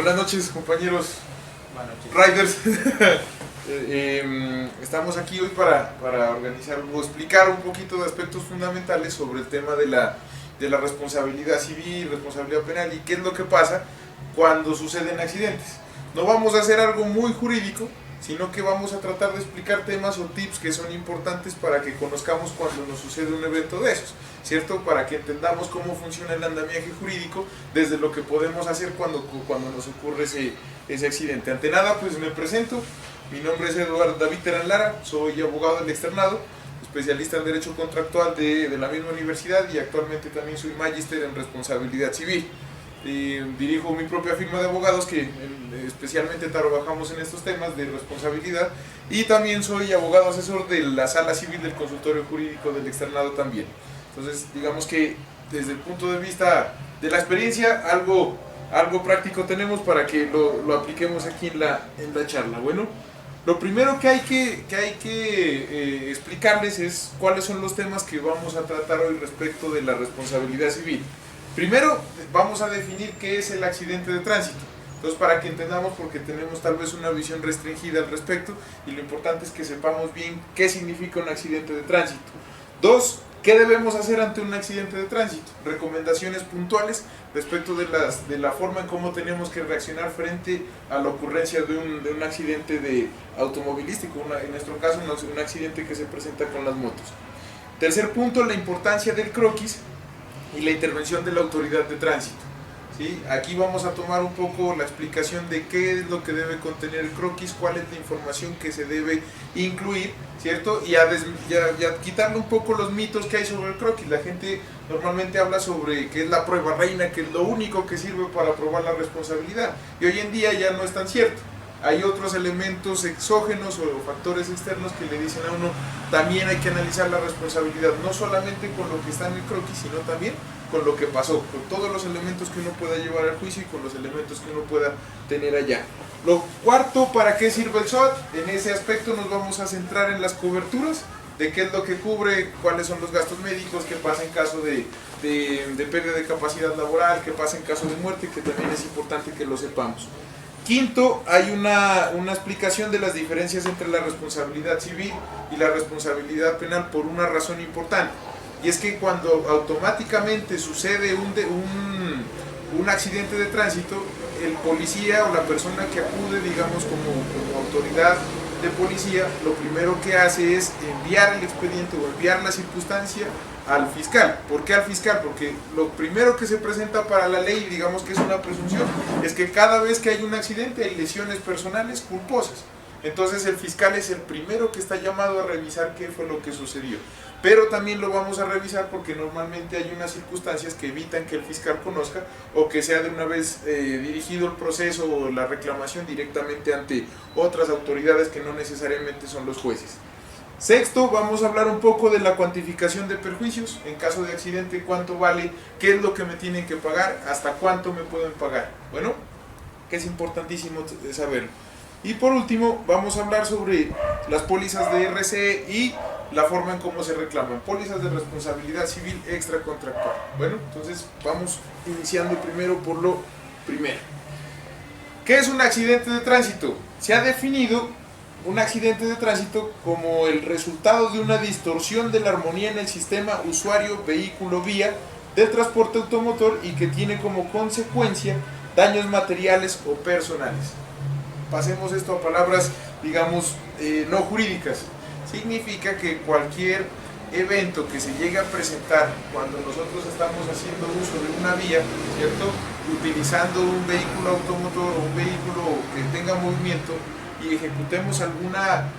Buenas noches, compañeros Buenas noches. Riders. Estamos aquí hoy para organizar o explicar un poquito de aspectos fundamentales sobre el tema de la responsabilidad civil, responsabilidad penal y qué es lo que pasa cuando suceden accidentes. No vamos a hacer algo muy jurídico, sino que vamos a tratar de explicar temas o tips que son importantes para que conozcamos cuando nos sucede un evento de esos, ¿cierto? Para que entendamos cómo funciona el andamiaje jurídico desde lo que podemos hacer cuando nos ocurre ese accidente. Ante nada, pues me presento. Mi nombre es Eduardo David Terán Lara, soy abogado del externado, especialista en Derecho Contractual de la misma universidad y actualmente también soy magíster en Responsabilidad Civil. Dirijo mi propia firma de abogados que especialmente trabajamos en estos temas de responsabilidad y también soy abogado asesor de la Sala Civil del Consultorio Jurídico del Externado también. Entonces, digamos que desde el punto de vista de la experiencia, algo práctico tenemos para que lo apliquemos aquí en la charla. Bueno, lo primero que hay que explicarles es cuáles son los temas que vamos a tratar hoy respecto de la responsabilidad civil. Primero vamos a definir qué es el accidente de tránsito. Entonces, para que entendamos, porque tenemos tal vez una visión restringida al respecto y lo importante es que sepamos bien qué significa un accidente de tránsito. Dos, ¿qué debemos hacer ante un accidente de tránsito? Recomendaciones puntuales respecto de la forma en cómo tenemos que reaccionar frente a la ocurrencia de un accidente automovilístico, en nuestro caso un accidente que se presenta con las motos. Tercer punto, la importancia del croquis y la intervención de la autoridad de tránsito. ¿Sí? Aquí vamos a tomar un poco la explicación de qué es lo que debe contener el croquis, cuál es la información que se debe incluir, ¿cierto? Y a quitarle un poco los mitos que hay sobre el croquis. La gente normalmente habla sobre que es la prueba reina, que es lo único que sirve para probar la responsabilidad. Y hoy en día ya no es tan cierto. Hay otros elementos exógenos o factores externos que le dicen a uno, también hay que analizar la responsabilidad, no solamente con lo que está en el croquis, sino también con lo que pasó, con todos los elementos que uno pueda llevar al juicio y con los elementos que uno pueda tener allá. Lo cuarto, ¿para qué sirve el SOAT? En ese aspecto nos vamos a centrar en las coberturas, de qué es lo que cubre, cuáles son los gastos médicos, qué pasa en caso de pérdida de capacidad laboral, qué pasa en caso de muerte, que también es importante que lo sepamos. Quinto, hay una explicación de las diferencias entre la responsabilidad civil y la responsabilidad penal por una razón importante. Y es que cuando automáticamente sucede un accidente de tránsito, el policía o la persona que acude, digamos, como autoridad de policía, lo primero que hace es enviar el expediente o enviar la circunstancia al fiscal. ¿Por qué al fiscal? Porque lo primero que se presenta para la ley, digamos que es una presunción, es que cada vez que hay un accidente hay lesiones personales culposas. Entonces el fiscal es el primero que está llamado a revisar qué fue lo que sucedió. Pero también lo vamos a revisar porque normalmente hay unas circunstancias que evitan que el fiscal conozca o que sea de una vez dirigido el proceso o la reclamación directamente ante otras autoridades que no necesariamente son los jueces. Sexto, vamos a hablar un poco de la cuantificación de perjuicios. En caso de accidente, ¿cuánto vale? ¿Qué es lo que me tienen que pagar? ¿Hasta cuánto me pueden pagar? Bueno, que es importantísimo saberlo. Y por último, vamos a hablar sobre las pólizas de RCE y la forma en cómo se reclaman. Pólizas de responsabilidad civil extracontractual. Bueno, entonces vamos iniciando primero por lo primero. ¿Qué es un accidente de tránsito? Se ha definido un accidente de tránsito como el resultado de una distorsión de la armonía en el sistema usuario-vehículo-vía del transporte automotor y que tiene como consecuencia daños materiales o personales. Pasemos esto a palabras, digamos, no jurídicas. Significa que cualquier evento que se llegue a presentar cuando nosotros estamos haciendo uso de una vía, ¿cierto? Utilizando un vehículo automotor o un vehículo que tenga movimiento y ejecutemos alguna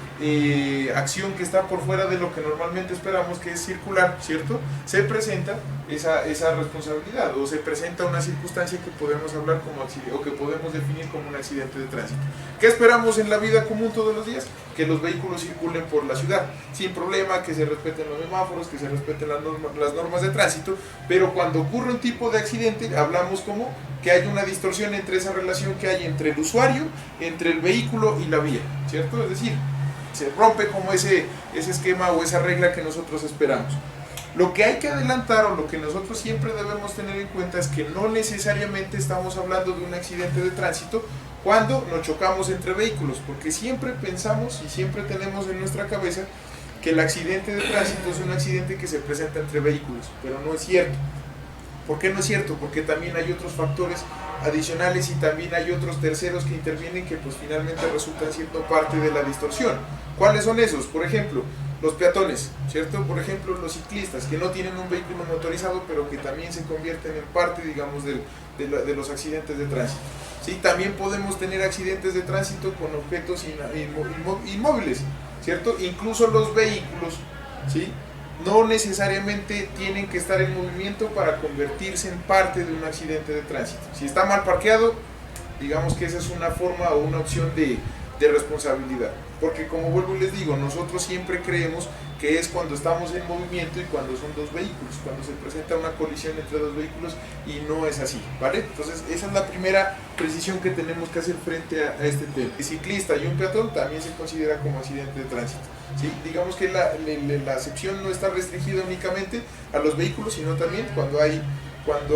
acción que está por fuera de lo que normalmente esperamos, que es circular, ¿cierto? Se presenta esa responsabilidad o se presenta una circunstancia que podemos hablar como accidente o que podemos definir como un accidente de tránsito. ¿Qué esperamos en la vida común todos los días? Que los vehículos circulen por la ciudad sin problema, que se respeten los semáforos, que se respeten las normas de tránsito, pero cuando ocurre un tipo de accidente hablamos como que hay una distorsión entre esa relación que hay entre el usuario, entre el vehículo y la vía, ¿cierto? Es decir, se rompe como ese esquema o esa regla que nosotros esperamos. Lo que hay que adelantar o lo que nosotros siempre debemos tener en cuenta es que no necesariamente estamos hablando de un accidente de tránsito cuando nos chocamos entre vehículos, porque siempre pensamos y siempre tenemos en nuestra cabeza que el accidente de tránsito es un accidente que se presenta entre vehículos, pero no es cierto. ¿Por qué no es cierto? Porque también hay otros factores adicionales y también hay otros terceros que intervienen que pues finalmente resultan siendo parte de la distorsión. ¿Cuáles son esos? Por ejemplo, los peatones, ¿cierto? Por ejemplo, los ciclistas que no tienen un vehículo motorizado pero que también se convierten en parte, digamos, de los accidentes de tránsito. ¿Sí? También podemos tener accidentes de tránsito con objetos inmóviles, ¿cierto? Incluso los vehículos, ¿sí? No necesariamente tienen que estar en movimiento para convertirse en parte de un accidente de tránsito. Si está mal parqueado, digamos que esa es una forma o una opción de responsabilidad. Porque como vuelvo y les digo, nosotros siempre creemos que es cuando estamos en movimiento y cuando son dos vehículos, cuando se presenta una colisión entre dos vehículos y no es así, ¿vale? Entonces esa es la primera precisión que tenemos que hacer frente a este tema. El ciclista y un peatón también se considera como accidente de tránsito, ¿sí? Digamos que la acepción no está restringida únicamente a los vehículos, sino también cuando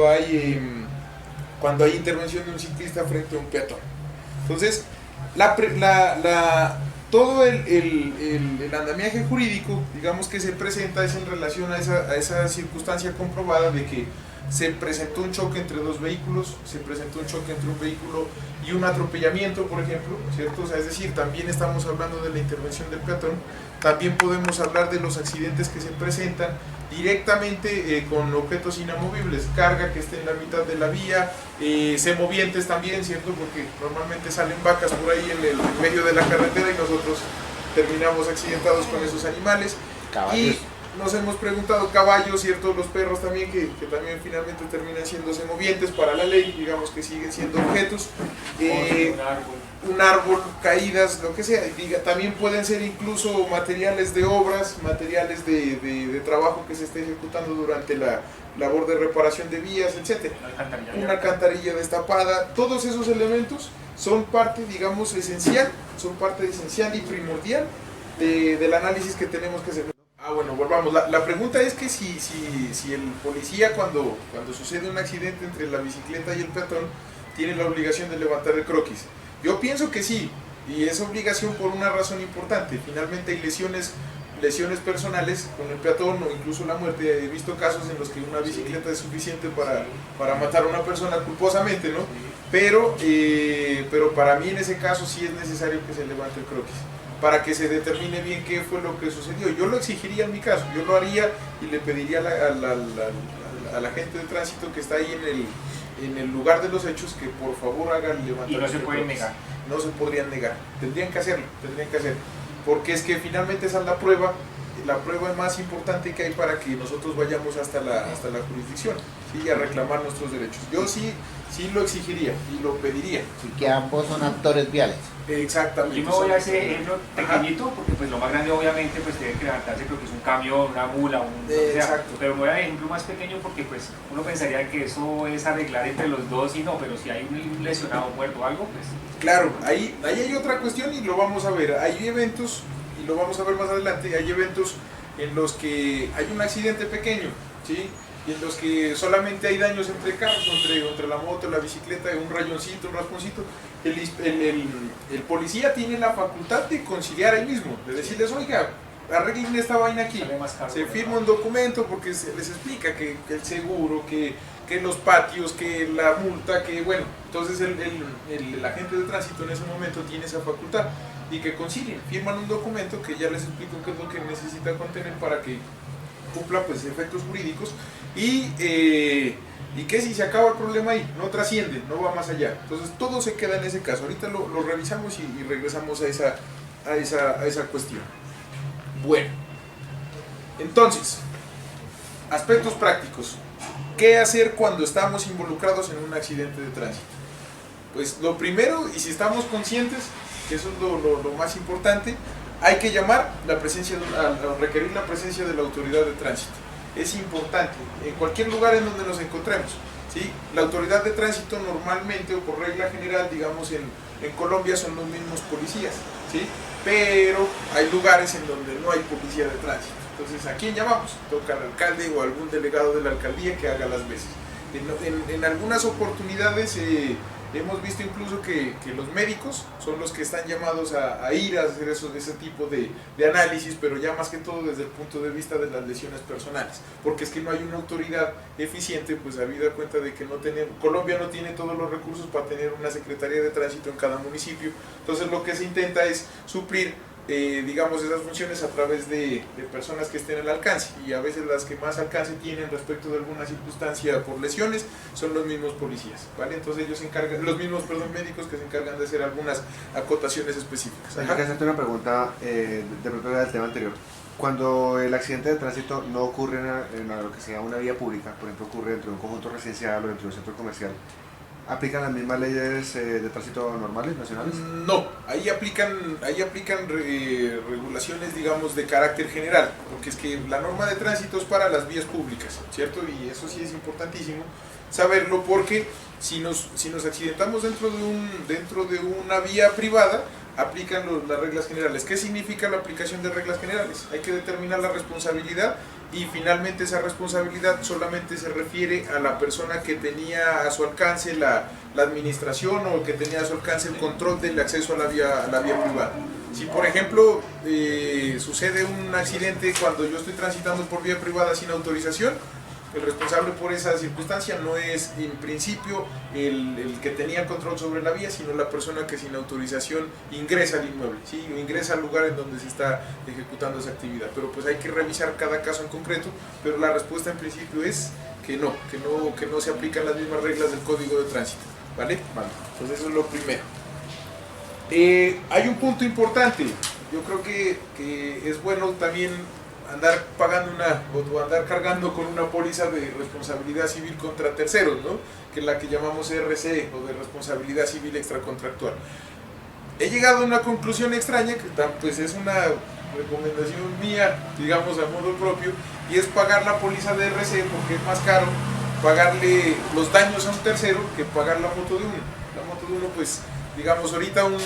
hay intervención de un ciclista frente a un peatón. Entonces, todo el andamiaje jurídico, digamos que se presenta es en relación a esa circunstancia comprobada de que se presentó un choque entre dos vehículos, se presentó un choque entre un vehículo y un atropellamiento, por ejemplo, ¿cierto? O sea, es decir, también estamos hablando de la intervención del peatón, también podemos hablar de los accidentes que se presentan directamente con objetos inamovibles, carga que esté en la mitad de la vía, semovientes también, ¿cierto? Porque normalmente salen vacas por ahí en el medio de la carretera y nosotros terminamos accidentados con esos animales. Caballos. Y nos hemos preguntado caballos, ¿cierto? Los perros también, que también finalmente terminan siendo semovientes para la ley, digamos que siguen siendo objetos. Un árbol, caídas, lo que sea. También pueden ser incluso materiales de obras, materiales de trabajo que se esté ejecutando durante la labor de reparación de vías, etc. Una alcantarilla destapada. Todos esos elementos son parte, digamos, esencial, son parte esencial y primordial del análisis que tenemos que hacer. Bueno, volvamos. La pregunta es que si el policía cuando sucede un accidente entre la bicicleta y el peatón tiene la obligación de levantar el croquis. Yo pienso que sí, y es obligación por una razón importante. Finalmente hay lesiones personales con el peatón o incluso la muerte. He visto casos en los que una bicicleta es suficiente para matar a una persona culposamente, ¿no? Pero para mí en ese caso sí es necesario que se levante el croquis, para que se determine bien qué fue lo que sucedió. Yo lo exigiría en mi caso, yo lo haría y le pediría a la gente de tránsito que está ahí en el lugar de los hechos que por favor hagan levantar. Y no se pueden negar. No se podrían negar, tendrían que hacerlo, porque es que finalmente esa es la prueba más importante que hay para que nosotros vayamos hasta la jurisdicción, ¿sí? A reclamar nuestros derechos. Yo sí lo exigiría y lo pediría. Y que ambos son actores viales. Exactamente. Yo me voy a ese ejemplo pequeñito, porque pues lo más grande obviamente pues tiene que levantarse, creo que es un camión, una mula, exacto. Pero me voy a ejemplo más pequeño porque pues uno pensaría que eso es arreglar entre los dos y no, pero si hay un lesionado, muerto o algo, pues... Claro, ahí hay otra cuestión y lo vamos a ver. Hay eventos, y lo vamos a ver más adelante, hay eventos en los que hay un accidente pequeño, ¿sí? Y en los que solamente hay daños entre carros, entre la moto, la bicicleta, un rayoncito, un rasponcito. El policía tiene la facultad de conciliar ahí mismo, de decirles, oiga, arreglen esta vaina aquí. Se firma un documento porque se les explica que el seguro, que los patios, que la multa, que bueno, entonces el agente de tránsito en ese momento tiene esa facultad y que concilien, firman un documento que ya les explico qué es lo que necesita contener para que cumpla pues efectos jurídicos y que si se acaba el problema ahí, no trasciende, no va más allá. Entonces todo se queda en ese caso. Ahorita lo revisamos y regresamos a esa cuestión. Bueno, entonces, aspectos prácticos. ¿Qué hacer cuando estamos involucrados en un accidente de tránsito? Pues lo primero, y si estamos conscientes, que eso es lo más importante, hay que llamar requerir la presencia de la autoridad de tránsito. Es importante, en cualquier lugar en donde nos encontremos, ¿sí? La autoridad de tránsito normalmente o por regla general, digamos en Colombia son los mismos policías, ¿sí? Pero hay lugares en donde no hay policía de tránsito. Entonces, ¿a quién llamamos? Toca al alcalde o algún delegado de la alcaldía que haga las veces. En algunas oportunidades hemos visto incluso que los médicos son los que están llamados a ir a hacer ese tipo de análisis, pero ya más que todo desde el punto de vista de las lesiones personales, porque es que no hay una autoridad eficiente, pues habida cuenta de que Colombia no tiene todos los recursos para tener una secretaría de tránsito en cada municipio. Entonces lo que se intenta es suplir digamos esas funciones a través de personas que estén al alcance, y a veces las que más alcance tienen respecto de alguna circunstancia por lesiones son los mismos policías, ¿vale? Entonces ellos se encargan, los mismos médicos que se encargan de hacer algunas acotaciones específicas. Hay que hacerte una pregunta de pronto del tema anterior. Cuando el accidente de tránsito no ocurre en lo que sea una vía pública, por ejemplo ocurre dentro de un conjunto residencial o dentro de un centro comercial, ¿aplican las mismas leyes de tránsito normales, nacionales? No, ahí aplican regulaciones, digamos, de carácter general, porque es que la norma de tránsito es para las vías públicas, ¿cierto? Y eso sí es importantísimo saberlo, porque si nos accidentamos dentro de una vía privada, aplican las reglas generales. ¿Qué significa la aplicación de reglas generales? Hay que determinar la responsabilidad, y finalmente esa responsabilidad solamente se refiere a la persona que tenía a su alcance la administración, o que tenía a su alcance el control del acceso a la vía privada. Si por ejemplo sucede un accidente cuando yo estoy transitando por vía privada sin autorización, el responsable por esa circunstancia no es en principio el que tenía el control sobre la vía, sino la persona que sin autorización ingresa al inmueble, ¿sí? O ingresa al lugar en donde se está ejecutando esa actividad. Pero pues hay que revisar cada caso en concreto, pero la respuesta en principio es que no se aplican las mismas reglas del Código de Tránsito, ¿vale? Vale. Entonces eso es lo primero. Hay un punto importante, yo creo que es bueno también andar pagando o andar cargando con una póliza de responsabilidad civil contra terceros, ¿no? Que es la que llamamos RCE, o de responsabilidad civil extracontractual. He llegado a una conclusión extraña, que pues es una recomendación mía, digamos a modo propio, y es pagar la póliza de RCE, porque es más caro pagarle los daños a un tercero que pagar la moto de uno. La moto de uno, pues digamos, ahorita un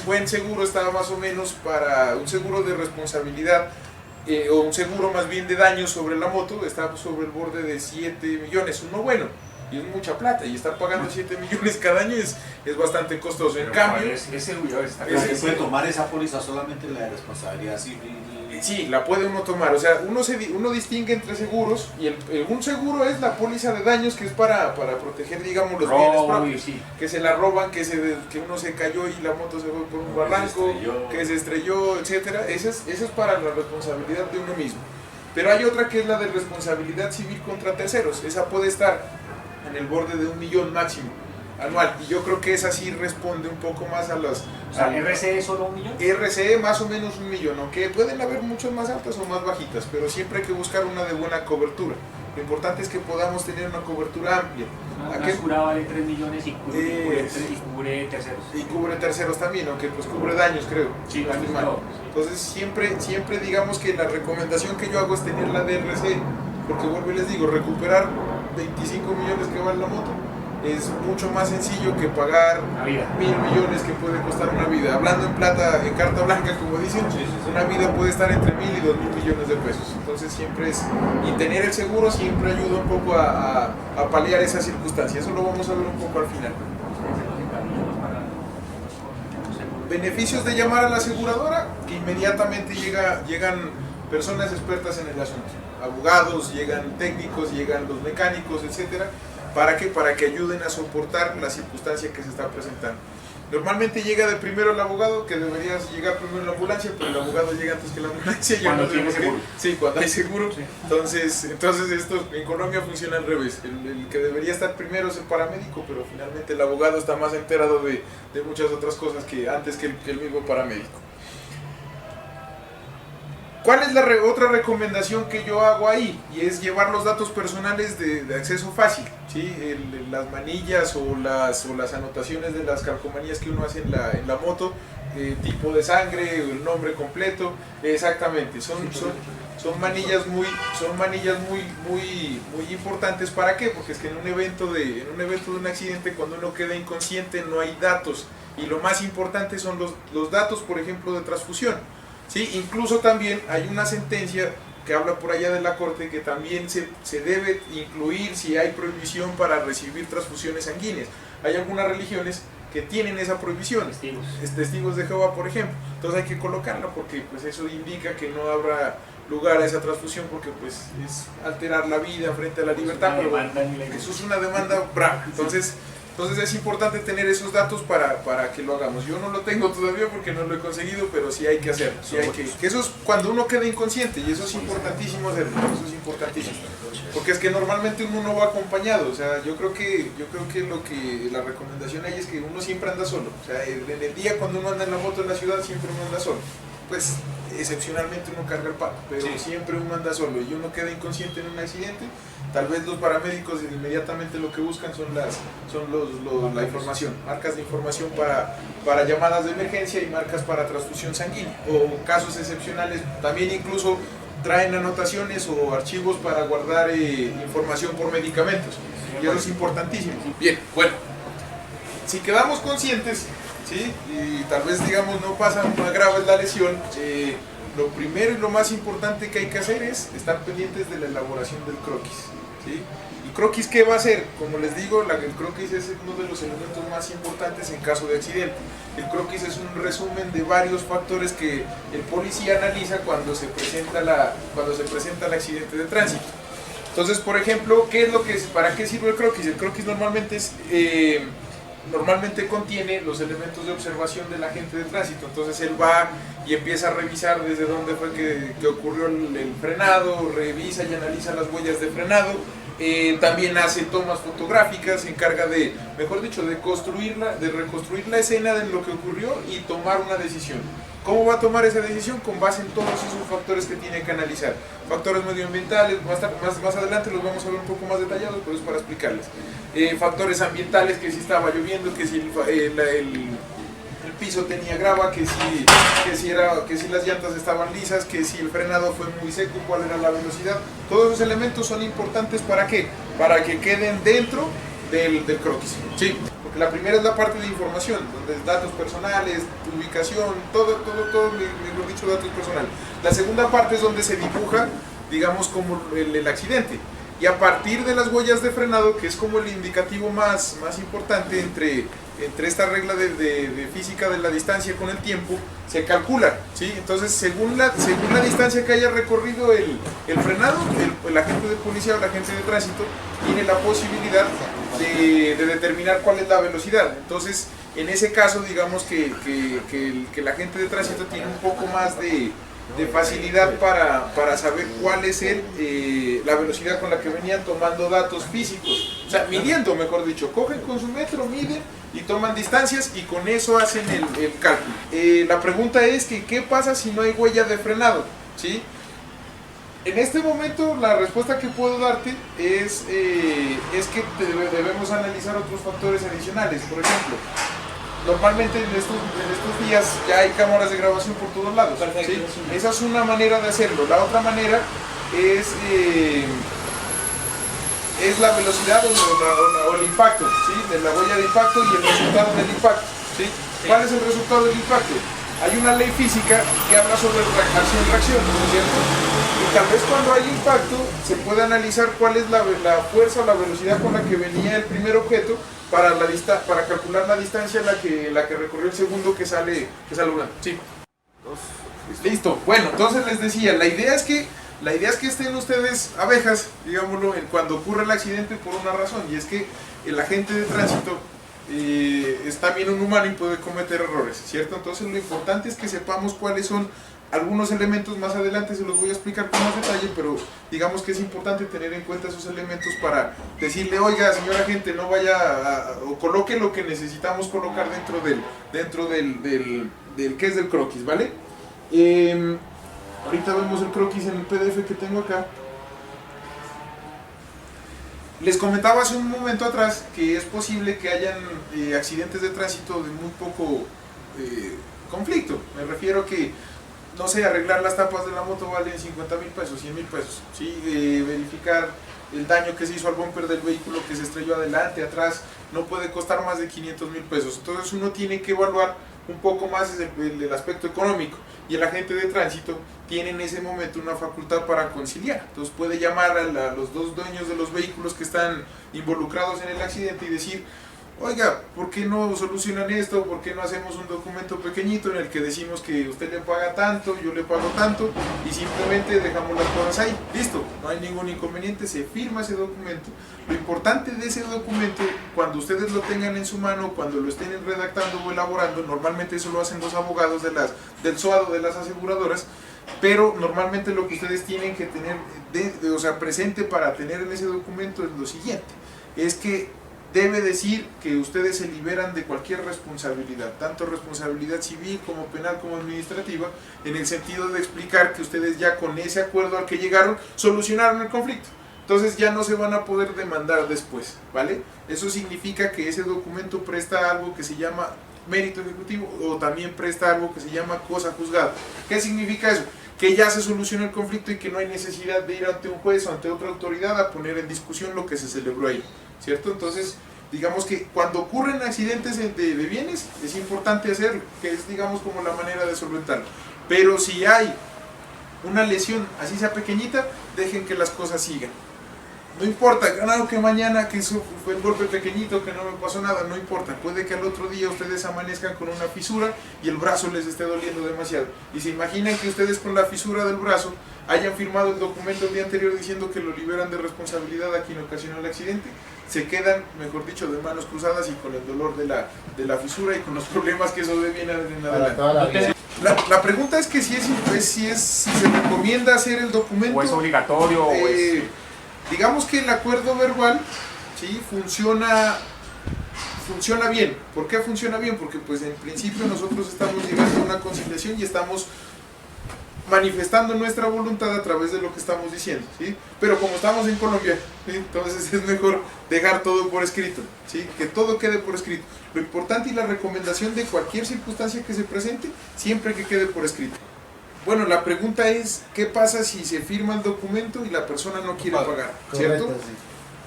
buen seguro está más o menos para un seguro de responsabilidad, o un seguro más bien de daños sobre la moto, está sobre el borde de 7 millones, uno bueno, y es mucha plata, y estar pagando 7 millones cada año es bastante costoso. En cambio, ¿Se puede tomar esa póliza solamente la de responsabilidad civil? Sí, la puede uno tomar, o sea, uno distingue entre seguros, y un seguro es la póliza de daños, que es para proteger, digamos, los bienes propios, sí. que se la roban, que uno se cayó y la moto se fue por un barranco, que se estrelló, etcétera. Esa es para la responsabilidad de uno mismo. Pero hay otra que es la de responsabilidad civil contra terceros. Esa puede estar en el borde de 1 millón máximo anual, y yo creo que esa sí responde un poco más a las... O sea, ¿RCE es solo 1 millón? RCE más o menos 1 millón, aunque pueden haber muchas más altas o más bajitas, pero siempre hay que buscar una de buena cobertura. Lo importante es que podamos tener una cobertura amplia. Una asegurada vale 3 millones y cubre terceros. Y cubre terceros también, aunque pues cubre daños, creo. Sí, no estoy mal. no. Entonces siempre digamos que la recomendación que yo hago es tener la de RCE, porque vuelvo y les digo, recuperar 25 millones que vale la moto es mucho más sencillo que pagar 1.000 millones que puede costar una vida. Hablando en plata, en carta blanca, como dicen, una vida puede estar entre 1.000 y 2.000 millones de pesos. Entonces siempre y tener el seguro siempre ayuda un poco a paliar esa circunstancia. Eso lo vamos a ver un poco al final. Beneficios de llamar a la aseguradora, que inmediatamente llegan personas expertas en el asunto. Abogados, llegan técnicos, llegan los mecánicos, etcétera. ¿Para qué? Para que ayuden a soportar la circunstancia que se está presentando. Normalmente llega de primero el abogado, que debería llegar primero la ambulancia, pero el abogado llega antes que la ambulancia. Cuando tiene seguro. Sí, cuando hay seguro. Sí. Entonces esto en Colombia funciona al revés. El que debería estar primero es el paramédico, pero finalmente el abogado está más enterado de muchas otras cosas que antes que el mismo paramédico. ¿Cuál es la otra recomendación que yo hago ahí? Y es llevar los datos personales de acceso fácil, ¿sí? Las manillas o las anotaciones de las calcomanías que uno hace en la moto, tipo de sangre, el nombre completo, exactamente. Son manillas muy importantes. ¿Para qué? Porque es que en un evento de un accidente, cuando uno queda inconsciente, no hay datos, y lo más importante son los datos, por ejemplo, de transfusión. Sí, incluso también hay una sentencia que habla por allá de la Corte que también se debe incluir si hay prohibición para recibir transfusiones sanguíneas. Hay algunas religiones que tienen esa prohibición, testigos de Jehová por ejemplo, entonces hay que colocarla porque pues eso indica que no habrá lugar a esa transfusión porque pues es alterar la vida frente a la libertad, pero eso es una demanda brava, entonces es importante tener esos datos para que lo hagamos. Yo no lo tengo todavía porque no lo he conseguido, pero sí hay que hacerlo. Sí hay que eso es cuando uno queda inconsciente y eso es importantísimo hacerlo. Eso es importantísimo. Porque es que normalmente uno no va acompañado. O sea, yo creo que la recomendación ahí es que uno siempre anda solo. O sea, en el día cuando uno anda en la moto en la ciudad siempre uno anda solo. Pues excepcionalmente uno carga el pato, pero siempre uno anda solo y uno queda inconsciente en un accidente. Tal vez los paramédicos inmediatamente lo que buscan son la información, marcas de información para llamadas de emergencia y marcas para transfusión sanguínea. O casos excepcionales, también incluso traen anotaciones o archivos para guardar información por medicamentos. Y eso es importantísimo. Bien, bueno, si quedamos conscientes, ¿sí? Y tal vez digamos no pasa, no agrava la lesión, lo primero y lo más importante que hay que hacer es estar pendientes de la elaboración del croquis. ¿Sí? ¿Y croquis qué va a hacer? Como les digo, el croquis es uno de los elementos más importantes en caso de accidente. El croquis es un resumen de varios factores que el policía analiza cuando se presenta el accidente de tránsito. Entonces, por ejemplo, ¿para qué sirve el croquis? El croquis normalmente contiene los elementos de observación del agente de tránsito, entonces él va y empieza a revisar desde dónde fue que ocurrió el frenado, revisa y analiza las huellas de frenado, también hace tomas fotográficas, se encarga de reconstruir la escena de lo que ocurrió y tomar una decisión. ¿Cómo va a tomar esa decisión? Con base en todos esos factores que tiene que analizar. Factores medioambientales, más adelante los vamos a ver un poco más detallados, pero es para explicarles. Factores ambientales, que si estaba lloviendo, que si el piso tenía grava, que si las llantas estaban lisas, que si el frenado fue muy seco, cuál era la velocidad. Todos esos elementos son importantes ¿para qué? Para que queden dentro del croquis. ¿Sí? Porque la primera es la parte de información, donde es datos personales, tu ubicación, todo, mejor dicho, datos personales. La segunda parte es donde se dibuja, digamos, como el accidente. Y a partir de las huellas de frenado, que es como el indicativo más importante entre esta regla de física de la distancia con el tiempo, se calcula, ¿sí? Entonces, según la distancia que haya recorrido el frenado, el agente de policía o el agente de tránsito tiene la posibilidad de determinar cuál es la velocidad. Entonces, en ese caso, digamos que el agente de tránsito tiene un poco más de facilidad para saber cuál es la velocidad con la que venían tomando datos físicos, o sea, midiendo, mejor dicho, cogen con su metro, miden y toman distancias y con eso hacen el cálculo. La pregunta es que ¿qué pasa si no hay huella de frenado? ¿Sí? En este momento la respuesta que puedo darte es que debemos analizar otros factores adicionales. Por ejemplo, normalmente en estos días ya hay cámaras de grabación por todos lados. ¿Sí? Esa es una manera de hacerlo. La otra manera es la velocidad o el impacto, ¿sí? De la huella de impacto y el resultado del impacto. ¿Sí? ¿Cuál es el resultado del impacto? Hay una ley física que habla sobre acción-reacción, ¿no es cierto? Y tal vez cuando hay impacto se puede analizar cuál es la fuerza o la velocidad con la que venía el primer objeto para calcular la distancia en la que recorrió el segundo que sale volando. Sí. Listo. Bueno, entonces les decía, la idea es que estén ustedes abejas, digámoslo, cuando ocurre el accidente por una razón, y es que el agente de tránsito es también un humano y puede cometer errores, ¿cierto? Entonces lo importante es que sepamos cuáles son algunos elementos. Más adelante se los voy a explicar con más detalle, pero digamos que es importante tener en cuenta esos elementos para decirle, oiga, señor agente, no vaya o coloque lo que necesitamos colocar dentro del que es del croquis, ¿vale? Ahorita vemos el croquis en el PDF que tengo acá. Les comentaba hace un momento atrás que es posible que hayan accidentes de tránsito de muy poco conflicto. Me refiero que, no sé, arreglar las tapas de la moto valen 50.000 pesos, 100.000 pesos. ¿Sí? Verificar el daño que se hizo al bumper del vehículo que se estrelló adelante, atrás, no puede costar más de 500.000 pesos. Entonces uno tiene que evaluar un poco más es el aspecto económico, y el agente de tránsito tiene en ese momento una facultad para conciliar. Entonces puede llamar a los dos dueños de los vehículos que están involucrados en el accidente y decir: oiga, ¿por qué no solucionan esto? ¿Por qué no hacemos un documento pequeñito en el que decimos que usted le paga tanto, yo le pago tanto, y simplemente dejamos las cosas ahí? Listo, no hay ningún inconveniente, se firma ese documento. Lo importante de ese documento, cuando ustedes lo tengan en su mano, cuando lo estén redactando o elaborando, normalmente eso lo hacen los abogados del SOAD, de las aseguradoras, pero normalmente lo que ustedes tienen que tener presente para tener en ese documento es lo siguiente: es que debe decir que ustedes se liberan de cualquier responsabilidad, tanto responsabilidad civil como penal como administrativa, en el sentido de explicar que ustedes ya con ese acuerdo al que llegaron solucionaron el conflicto. Entonces ya no se van a poder demandar después, ¿vale? Eso significa que ese documento presta algo que se llama mérito ejecutivo, o también presta algo que se llama cosa juzgada. ¿Qué significa eso? Que ya se solucionó el conflicto y que no hay necesidad de ir ante un juez o ante otra autoridad a poner en discusión lo que se celebró ahí, ¿cierto? Entonces, digamos que cuando ocurren accidentes de bienes, es importante hacerlo, que es, digamos, como la manera de solventarlo. Pero si hay una lesión, así sea pequeñita, dejen que las cosas sigan. No importa, ganado que mañana, que eso fue el golpe pequeñito, que no me pasó nada, no importa. Puede que al otro día ustedes amanezcan con una fisura y el brazo les esté doliendo demasiado. Y se imaginan que ustedes con la fisura del brazo hayan firmado el documento el día anterior diciendo que lo liberan de responsabilidad a quien ocasionó el accidente. Se quedan, mejor dicho, de manos cruzadas y con el dolor de la fisura y con los problemas que eso viene en adelante. La pregunta es que si se recomienda hacer el documento, o es obligatorio, o es... Digamos que el acuerdo verbal, ¿sí?, funciona bien. ¿Por qué funciona bien? Porque pues en principio nosotros estamos llegando a una conciliación y estamos manifestando nuestra voluntad a través de lo que estamos diciendo, ¿sí? Pero como estamos en Colombia, ¿sí?, entonces es mejor dejar todo por escrito, ¿sí?, que todo quede por escrito. Lo importante y la recomendación de cualquier circunstancia que se presente, siempre que quede por escrito. Bueno, la pregunta es: ¿qué pasa si se firma el documento y la persona no quiere pagar? ¿Cierto? Correcto, sí.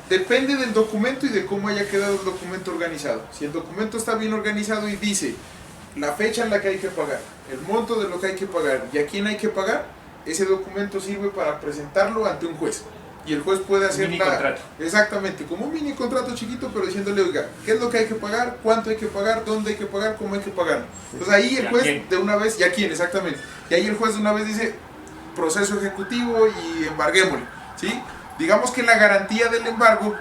Depende del documento y de cómo haya quedado el documento organizado. Si el documento está bien organizado y dice la fecha en la que hay que pagar, el monto de lo que hay que pagar y a quién hay que pagar, ese documento sirve para presentarlo ante un juez. Y el juez puede hacer mini contrato. Exactamente, como un mini contrato chiquito, pero diciéndole: oiga, ¿qué es lo que hay que pagar? ¿Cuánto hay que pagar? ¿Dónde hay que pagar? ¿Cómo hay que pagar? Entonces ahí el juez de una vez, ¿y a quién? Exactamente. Y ahí el juez de una vez dice: proceso ejecutivo y embarguémosle, ¿sí? Digamos que la garantía del embargo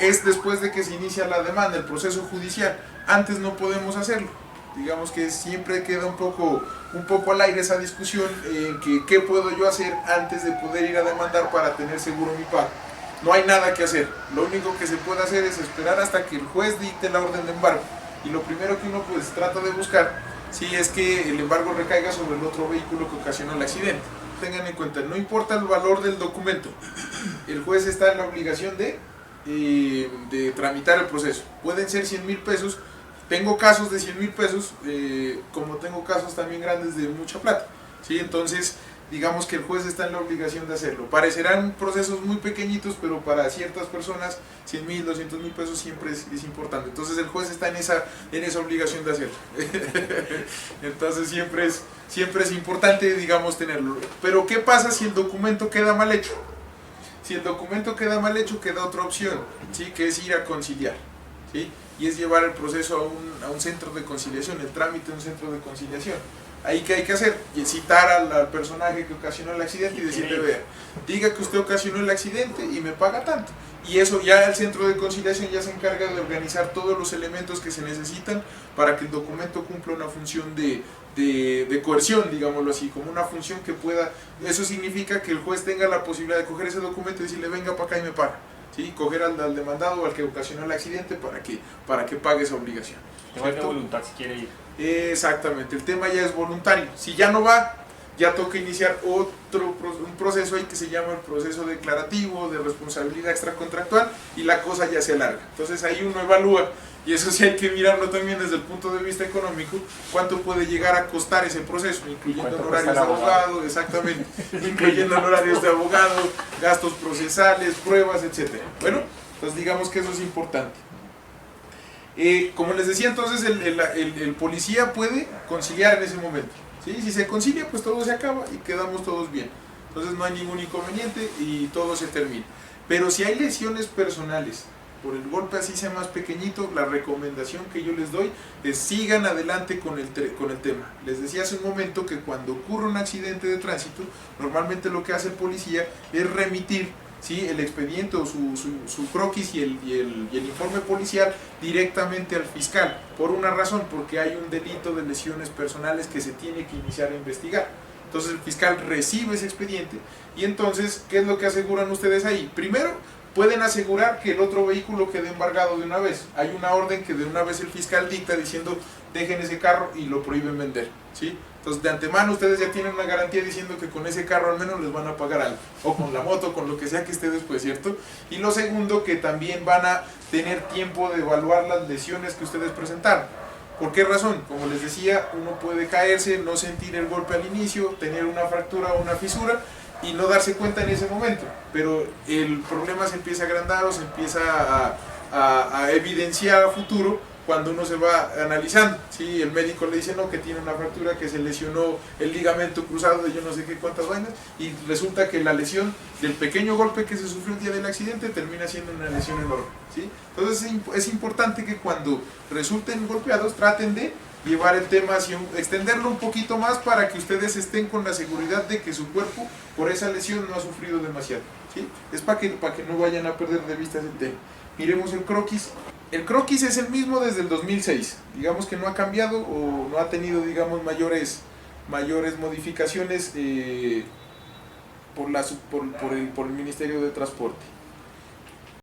es después de que se inicia la demanda, el proceso judicial. Antes no podemos hacerlo. Digamos que siempre queda un poco al aire esa discusión en que qué puedo yo hacer antes de poder ir a demandar para tener seguro mi pago. No hay nada que hacer. Lo único que se puede hacer es esperar hasta que el juez dicte la orden de embargo. Y lo primero que uno pues trata de buscar, sí, es que el embargo recaiga sobre el otro vehículo que ocasionó el accidente. Tengan en cuenta, no importa el valor del documento, el juez está en la obligación de tramitar el proceso. Pueden ser 100,000 pesos. Tengo casos de 100,000 pesos, como tengo casos también grandes de mucha plata, ¿sí? Entonces, digamos que el juez está en la obligación de hacerlo. Parecerán procesos muy pequeñitos, pero para ciertas personas 100,000, 200,000 pesos siempre es importante. Entonces el juez está en esa obligación de hacerlo. Entonces siempre es importante, digamos, tenerlo. Pero ¿qué pasa si el documento queda mal hecho? Si el documento queda mal hecho, queda otra opción, ¿sí?, que es ir a conciliar, ¿sí?, y es llevar el proceso a un centro de conciliación, el trámite de un centro de conciliación. Ahí, ¿qué hay que hacer? Y citar al personaje que ocasionó el accidente y decirle: vea, diga que usted ocasionó el accidente y me paga tanto. Y eso ya el centro de conciliación ya se encarga de organizar todos los elementos que se necesitan para que el documento cumpla una función de coerción, digámoslo así, como una función que pueda... Eso significa que el juez tenga la posibilidad de coger ese documento y decirle: venga para acá y me paga. ¿Sí? Coger al demandado o al que ocasionó el accidente para que pague esa obligación. Tema de voluntad si quiere ir. Exactamente, el tema ya es voluntario. Si ya no va, ya toca iniciar un proceso ahí que se llama el proceso declarativo de responsabilidad extracontractual, y la cosa ya se alarga. Entonces ahí uno evalúa, y eso sí hay que mirarlo también desde el punto de vista económico, cuánto puede llegar a costar ese proceso, incluyendo honorarios de abogado, exactamente, incluyendo honorarios de abogado, gastos procesales, pruebas, etc. Bueno, pues digamos que eso es importante. Como les decía, entonces el policía puede conciliar en ese momento, ¿sí? Si se concilia, pues todo se acaba y quedamos todos bien. Entonces no hay ningún inconveniente y todo se termina. Pero si hay lesiones personales, por el golpe así sea más pequeñito, la recomendación que yo les doy es sigan adelante con el tema. Les decía hace un momento que cuando ocurre un accidente de tránsito, normalmente lo que hace el policía es remitir, ¿sí?, el expediente o su croquis y el informe policial directamente al fiscal. ¿Por una razón? Porque hay un delito de lesiones personales que se tiene que iniciar a investigar. Entonces el fiscal recibe ese expediente y entonces, ¿qué es lo que aseguran ustedes ahí? Primero, pueden asegurar que el otro vehículo quede embargado de una vez. Hay una orden que de una vez el fiscal dicta diciendo dejen ese carro y lo prohíben vender, ¿sí? Entonces de antemano ustedes ya tienen una garantía diciendo que con ese carro al menos les van a pagar algo, o con la moto, con lo que sea que esté después, ¿cierto? Y lo segundo, que también van a tener tiempo de evaluar las lesiones que ustedes presentaron. ¿Por qué razón? Como les decía, uno puede caerse, no sentir el golpe al inicio, tener una fractura o una fisura y no darse cuenta en ese momento, pero el problema se empieza a agrandar o se empieza a evidenciar a futuro cuando uno se va analizando, ¿sí? El médico le dice no, que tiene una fractura, que se lesionó el ligamento cruzado de yo no sé qué cuántas vainas, y resulta que la lesión del pequeño golpe que se sufrió el día del accidente termina siendo una lesión enorme, ¿sí? Entonces es importante que cuando resulten golpeados traten de llevar el tema hacia extenderlo un poquito más para que ustedes estén con la seguridad de que su cuerpo por esa lesión no ha sufrido demasiado, ¿sí? Es para que no vayan a perder de vista ese tema. Miremos el croquis. El croquis es el mismo desde el 2006, digamos que no ha cambiado o no ha tenido, digamos, mayores modificaciones por el Ministerio de Transporte.